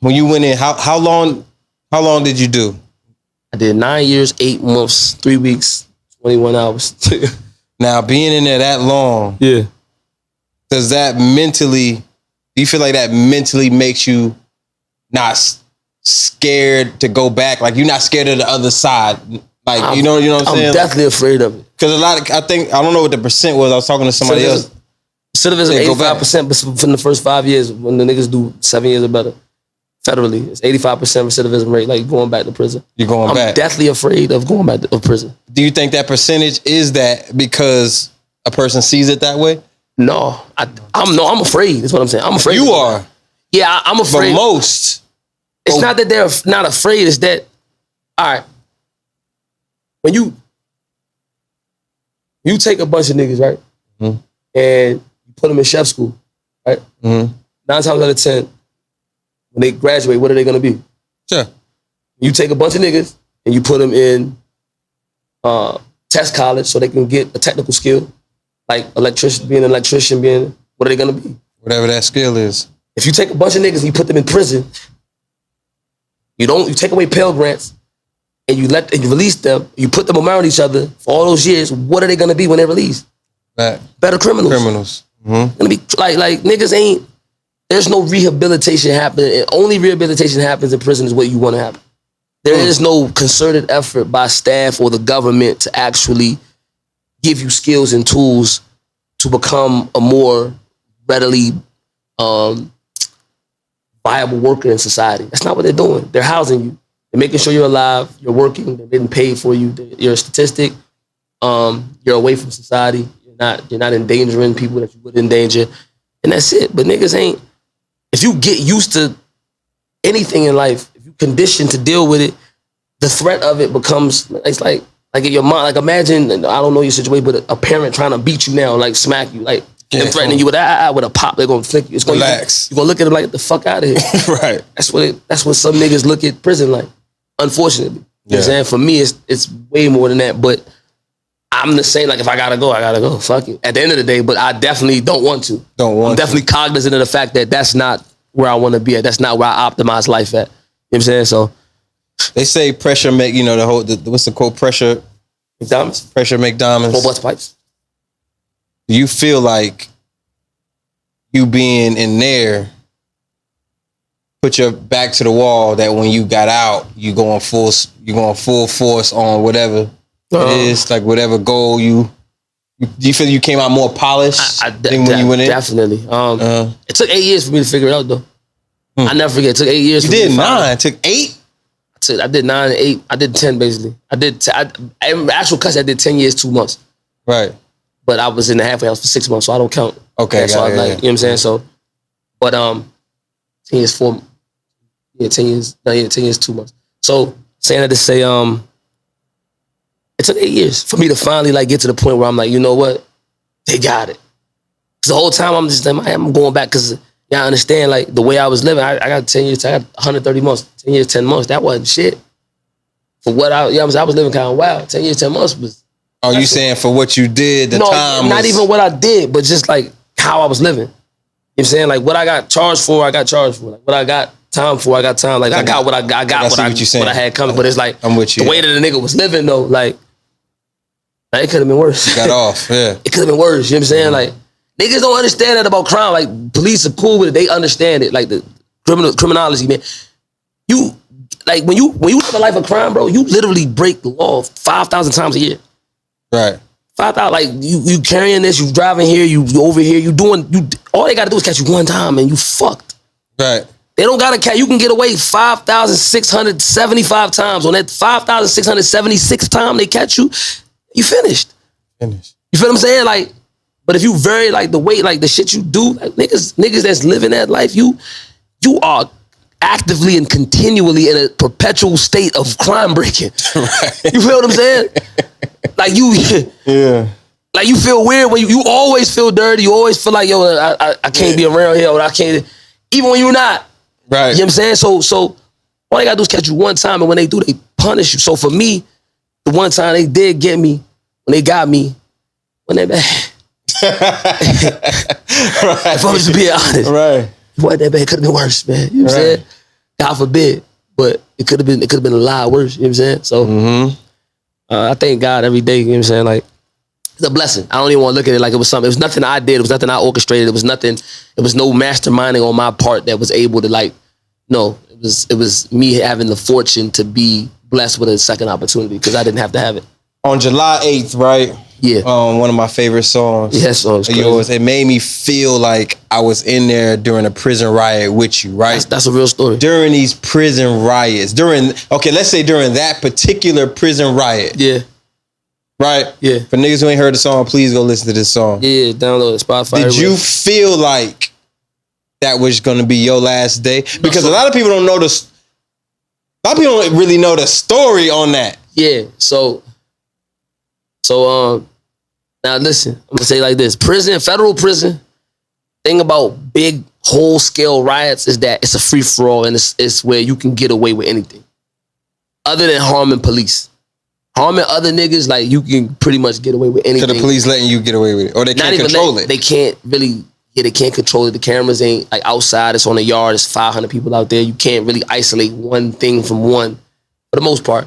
when you went in, how long did you do? I did 9 years, 8 months, 3 weeks, 21 hours. Now, being in there that long, yeah. Does that mentally, do you feel like that mentally makes you not scared to go back? Like, you're not scared of the other side? Like, you know what I'm saying? I'm definitely afraid of it. Because I don't know what the percent was. I was talking to somebody else. Recidivism, 85%, but from the first 5 years, when the niggas do 7 years or better, federally, it's 85% recidivism rate, like going back to prison. You're going back? I'm deathly afraid of going back to prison. Do you think that percentage is that because a person sees it that way? No, I'm afraid. That's what I'm saying. I'm afraid. You are. Yeah, I'm afraid. But most. It's not that they're not afraid. It's that, all right, when you take a bunch of niggas, right, and you put them in chef school, right, 9 times out of 10, when they graduate, what are they gonna be? Sure. You take a bunch of niggas and you put them in test college so they can get a technical skill. Like being an electrician, what are they gonna be? Whatever that skill is. If you take a bunch of niggas and you put them in prison, you take away Pell Grants and you release them, you put them around each other for all those years, what are they gonna be when they're released? Better criminals. Mm-hmm. Gonna be like niggas ain't, there's no rehabilitation happening. Only rehabilitation happens in prison is what you wanna happen. There is no concerted effort by staff or the government to actually give you skills and tools to become a more readily viable worker in society. That's not what they're doing. They're housing you. They're making sure you're alive, you're working, they're getting paid for you, you're a statistic, you're away from society, you're not endangering people that you would endanger, and that's it. But niggas ain't, if you get used to anything in life, if you condition to deal with it, the threat of it becomes, it's like in your mind, like imagine, I don't know your situation, but a parent trying to beat you now, like smack you, like them threatening you with a pop, they're gonna flick you. It's gonna, relax. You're gonna look at them like, get the fuck out of here. Right. That's what some niggas look at prison like, unfortunately. You know what I'm saying? For me, it's way more than that, but I'm the same, like if I gotta go, fuck it. At the end of the day, but I definitely don't want to. I'm definitely cognizant of the fact that that's not where I wanna be at. That's not where I optimize life at. You know what I'm saying? So. They say pressure make, what's the quote? Pressure make diamonds. Pressure make diamonds. Whole bunch of pipes. Do you feel like you being in there put your back to the wall that when you got out, you going full force on whatever it is, like whatever goal do you feel you came out more polished than when you went in? Definitely. It took 8 years for me to figure it out though. I never forget, it took 8 years. You did 9, it took 8? I did 9 and 8. I did 10 basically. Actual custody, I did 10 years, 2 months. Right. But I was in the halfway house for 6 months, so I don't count. Okay. So I like, you know what I'm saying? So, but 10 years, 10 years, 2 months. So saying that to say, it took 8 years for me to finally like get to the point where I'm like, you know what? They got it. Cause the whole time I'm just like, I'm going back because I understand like the way I was living. I got 10 years, I got 130 months, 10 years, 10 months. That wasn't shit. For what I was living kind of wild. 10 years, 10 months was. Oh, you saying for what you did, No, not even what I did, but just like how I was living. You know what I'm saying? Like what I got charged for, I got charged for. Like what I got time for, I got time. Like I got what I got, what I had coming. But it's like I'm with you. The way that the nigga was living though, like it could have been worse. You got off, yeah. It could have been worse. You know what I'm saying? Like niggas don't understand that about crime. Like police are cool with it. They understand it. Like the criminology, man. You like when you live a life of crime, bro, you literally break the law 5,000 times a year. Right. 5,000, like you carrying this, you driving here, you over here, all they gotta do is catch you one time and you fucked. Right. They don't gotta catch, you can get away 5,675 times. On that 5,676 time they catch you, you finished. You feel what I'm saying? Like, but if you vary like the way, like the shit you do, like niggas that's living that life, you are actively and continually in a perpetual state of crime breaking. Right. You feel what I'm saying? Like like you feel weird when you always feel dirty. You always feel like, yo, I can't be around here, or I can't, even when you're not. Right. You know what I'm saying? So all they gotta do is catch you one time, and when they do, they punish you. So for me, the one time they did get me, when they got me, when they bad. Right. If I'm just being honest. Right. It wasn't that bad, it could have been worse, man. You know what I'm saying? God forbid, but it could have been a lot worse. You know what I'm saying? So I thank God every day. You know what I'm saying? Like, it's a blessing. I don't even want to look at it like it was something. It was nothing I did. It was nothing I orchestrated. It was nothing. It was no masterminding on my part that was able to like. No, it was me having the fortune to be blessed with a second opportunity because I didn't have to have it. On July 8th, right? Yeah. One of my favorite songs. Yeah, that song's crazy. Yours. It made me feel like I was in there during a prison riot with you, right? That's a real story. During these prison riots, let's say during that particular prison riot. Yeah. Right? Yeah. For niggas who ain't heard the song, please go listen to this song. Yeah, download it, Spotify. Did you feel like that was going to be your last day? Because a lot of people don't know a lot of people don't really know the story on that. Yeah. So now listen, I'm gonna say it like this: federal prison. Thing about big whole scale riots is that it's a free for all, and it's where you can get away with anything, other than harming police. Harming other niggas, like you can pretty much get away with anything. So the police letting you get away with it, or they can't control it. They can't really. Yeah, they can't control it. The cameras ain't like outside. It's on the yard. It's 500 people out there. You can't really isolate one thing from one, for the most part.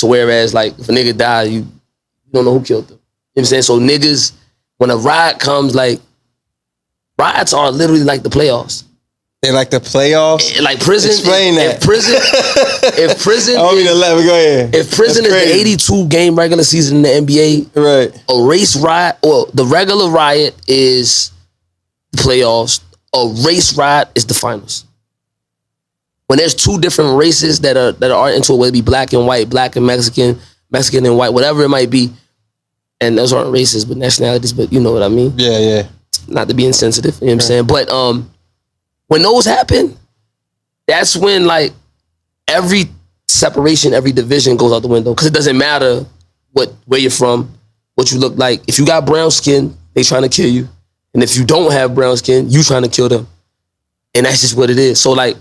So whereas like if a nigga die, you don't know who killed them. You know what I'm saying? So niggas, when a riot comes, like riots are literally like the playoffs. They like the playoffs? Like prison. Explain that. If prison I want me to let me go ahead. If prison is the 82 game regular season in the NBA, right? A race riot, or the regular riot is the playoffs. A race riot is the finals. When there's two different races that are into it, whether it be black and white, black and Mexican, Mexican and white, whatever it might be, and those aren't races but nationalities, but you know what I mean. Yeah. Not to be insensitive, you know what I'm saying? But when those happen, that's when like every separation, every division goes out the window. Because it doesn't matter where you're from, what you look like. If you got brown skin, they trying to kill you. And if you don't have brown skin, you trying to kill them. And that's just what it is. So like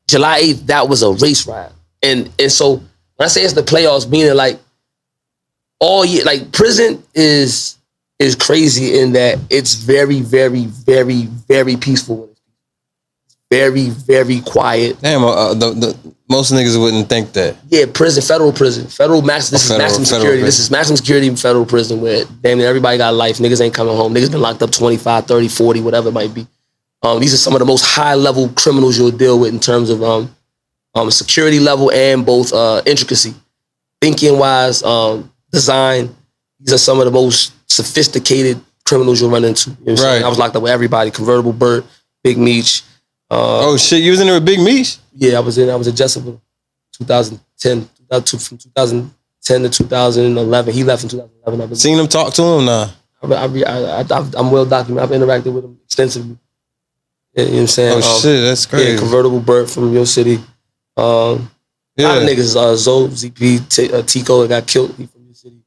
July 8th, that was a race riot. And so when I say it's the playoffs, meaning like all year, like prison is crazy in that it's very, very, very, very peaceful. Very, very quiet. Damn, most niggas wouldn't think that. Yeah, federal maximum security. This is maximum security federal prison where damn near everybody got life. Niggas ain't coming home. Niggas been locked up 25, 30, 40, whatever it might be. These are some of the most high level criminals you'll deal with in terms of security level and both intricacy. Thinking wise, design. These are some of the most sophisticated criminals you'll run into. You know what I'm saying? I was locked up with everybody. Convertible Burt, Big Meech. Oh shit, you was in there with Big Meech? Yeah, I was in Jessica, 2010, from 2010 to 2011. He left in 2011. I've seen him, talk to him now. I'm well documented. I've interacted with him extensively. You know what I'm saying? Oh shit, that's crazy. Yeah, Convertible Burt from your city. A lot of niggas, Zoe, ZP, Tico that got killed. He from your city.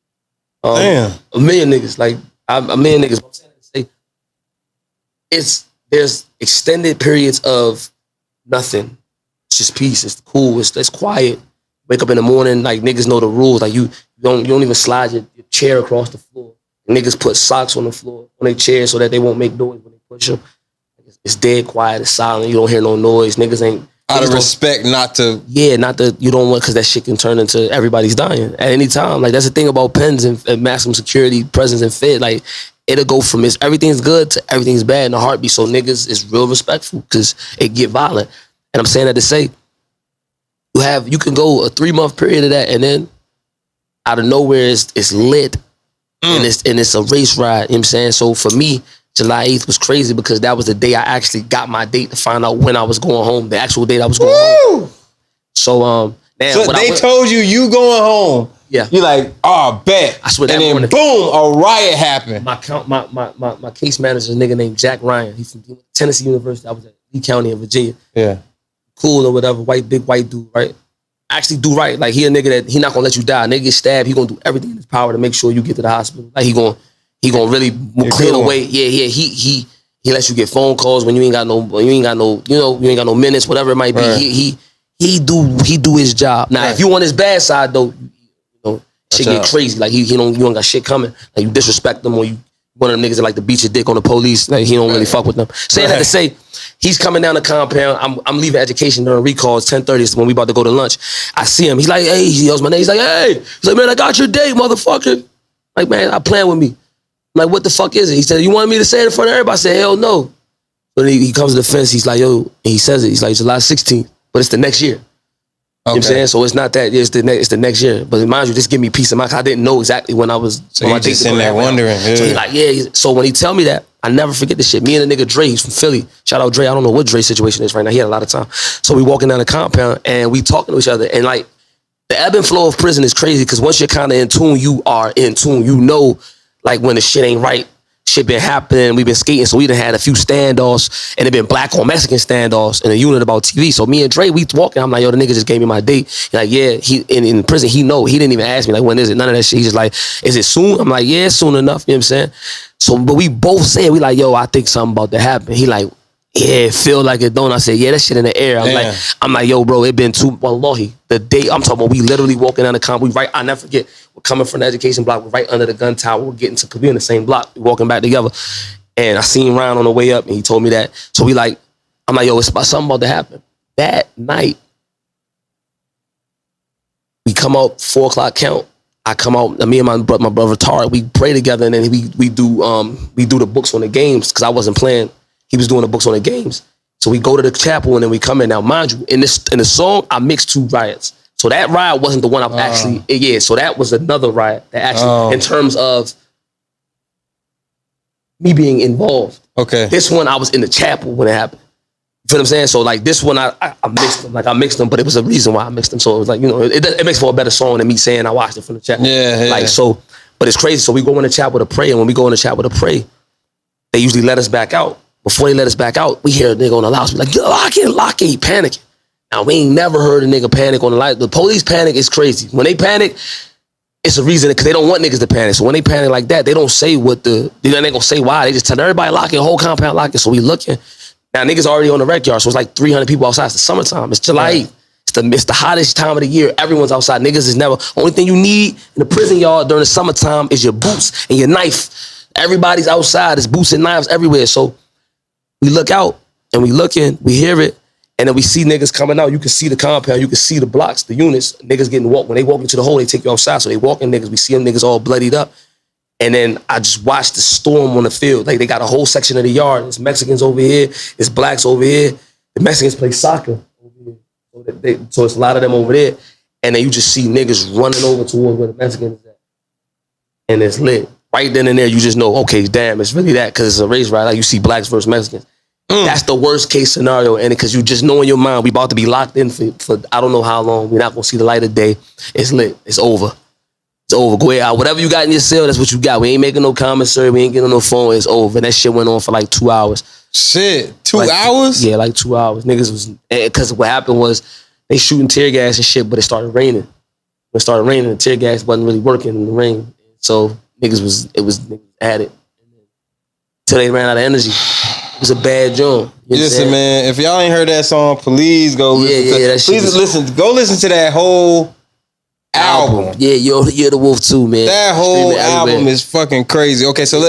Damn. A million niggas. Like a million niggas. I'm saying to say, there's extended periods of nothing. It's just peace. It's cool. It's quiet. Wake up in the morning, like niggas know the rules. Like you don't even slide your chair across the floor. Niggas put socks on the floor on their chair so that they won't make noise when they push them. It's dead quiet. It's silent. You don't hear no noise. Niggas ain't. Out of respect, not to. Yeah, not that you don't want, because that shit can turn into everybody's dying at any time. Like that's the thing about pens and maximum security, presence and Fed. Like it'll go from everything's good to everything's bad in a heartbeat. So niggas is real respectful because it get violent. And I'm saying that to say, you can go a 3-month period of that, and then out of nowhere it's lit, and it's a race ride. You know what I'm saying? So for me, July 8th was crazy because that was the day I actually got my date to find out when I was going home, the actual date I was going home. So so they told you going home. Yeah. You're like, oh, bet. I swear, and then morning, boom, a riot happened. My case manager is a nigga named Jack Ryan. He's from Tennessee University. I was at Lee County in Virginia. Yeah. Cool or whatever, big white dude, right? Actually do right. Like he a nigga that he not gonna let you die. Nigga get stabbed, he gonna do everything in his power to make sure you get to the hospital. Like he gonna really clear the way. Yeah. He lets you get phone calls when you ain't got no minutes, whatever it might be. Right. He do his job. Now, if you on his bad side though, shit get crazy. Like you don't got shit coming. Like you disrespect them or you one of them niggas that like to beat your dick on the police. Like he don't really fuck with them. Saying that to say, he's coming down the compound. I'm leaving education during recall. It's 10:30. It's when we about to go to lunch. I see him. He's like, hey, he yells my name. He's like, hey. He's like, man, I got your date, motherfucker. Like, man, I playing with me. I'm like, what the fuck is it? He said, you wanted me to say it in front of everybody? I said, hell no. But he comes to the fence. He's like, yo, and he says it. He's like, July 16th, but it's the next year. You know what I'm saying? So it's not that, it's the next year. But mind you, just give me peace of mind. I didn't know exactly when I was. So you just sitting there wondering. Yeah. So he's like, yeah. So when he tell me that, I never forget this shit. Me and the nigga Dre, he's from Philly. Shout out Dre. I don't know what Dre's situation is right now. He had a lot of time. So we walking down the compound and we talking to each other. And like, the ebb and flow of prison is crazy because once you're kind of in tune, you are in tune. You know, like when the shit ain't right. Shit been happening. We've been skating, so we done had a few standoffs, and it been black on Mexican standoffs in a unit about TV. So me and Dre, we walking. I'm like, yo, the nigga just gave me my date. He's like, yeah, he in prison. He know. He didn't even ask me like, when is it? None of that shit. He's just like, is it soon? I'm like, yeah, soon enough. You know what I'm saying? So, but we both said, we like, yo, I think something about to happen. He like, yeah, feel like it don't. I said, yeah, that shit in the air. I'm like, yo, bro, it been too. Wallahi, the day I'm talking about, we literally walking down the comp. We right. I never forget. We're coming from the education block. We're right under the gun tower. We're getting to, cause we in the same block. We walking back together. And I seen Ryan on the way up and he told me that. So we like, I'm like, yo, it's about something about to happen. That night, we come out 4 o'clock count. I come out, me and my brother Tariq, we pray together and then we do the books on the games because I wasn't playing. He was doing the books on the games. So we go to the chapel and then we come in. Now, mind you, in the song, I mixed 2 riots. So that riot wasn't the one I'm actually, yeah, so that was another riot that actually, in terms of me being involved. Okay. This one, I was in the chapel when it happened. You feel what I'm saying? So like this one, I mixed them. Like I mixed them, but it was a reason why I mixed them. So it was like, you know, it makes for a better song than me saying I watched it from the chapel. Yeah. Like so, but it's crazy. So we go in the chapel to pray, and when we go in the chapel to pray, they usually let us back out. Before they let us back out, we hear a nigga on the loudspeaker like, lock in, he panicking. Now we ain't never heard a nigga panic on the light. The police panic is crazy. When they panic, it's a reason because they don't want niggas to panic. So when they panic like that, they don't say they ain't gonna say why. They just tell everybody lock it, whole compound lock it. So we looking. Now niggas already on the rec yard, so it's like 300 people outside. It's the summertime. It's July 8th. It's the hottest time of the year. Everyone's outside. Niggas is never. Only thing you need in the prison yard during the summertime is your boots and your knife. Everybody's outside. There's boots and knives everywhere. So we look out and we looking. We hear it. And then we see niggas coming out. You can see the compound. You can see the blocks, the units. Niggas getting walked. When they walk into the hole, they take you outside. So they walking niggas. We see them niggas all bloodied up. And then I just watched the storm on the field. Like they got a whole section of the yard. There's Mexicans over here. There's blacks over here. The Mexicans play soccer over here. So it's a lot of them over there. And then you just see niggas running over towards where the Mexicans is at. And it's lit. Right then and there, you just know, okay, damn, it's really that because it's a race ride. Like you see blacks versus Mexicans. That's the worst case scenario, and because you just know in your mind we about to be locked in for I don't know how long. We're not gonna see the light of day. It's lit. It's over. It's over. Go ahead. Whatever you got in your cell, that's what you got. We ain't making no commissary. We ain't getting on no phone. It's over. And that shit went on for like 2 hours. Shit, 2 hours? Yeah, like 2 hours. Niggas was because what happened was they shooting tear gas and shit, but it started raining. When it started raining, the tear gas wasn't really working in the rain. So niggas at it till they ran out of energy. It was a bad joint. Listen, man, if y'all ain't heard that song, please go listen to go listen to that whole album. Yeah, you're the wolf too, man. That whole album is fucking crazy. Okay, so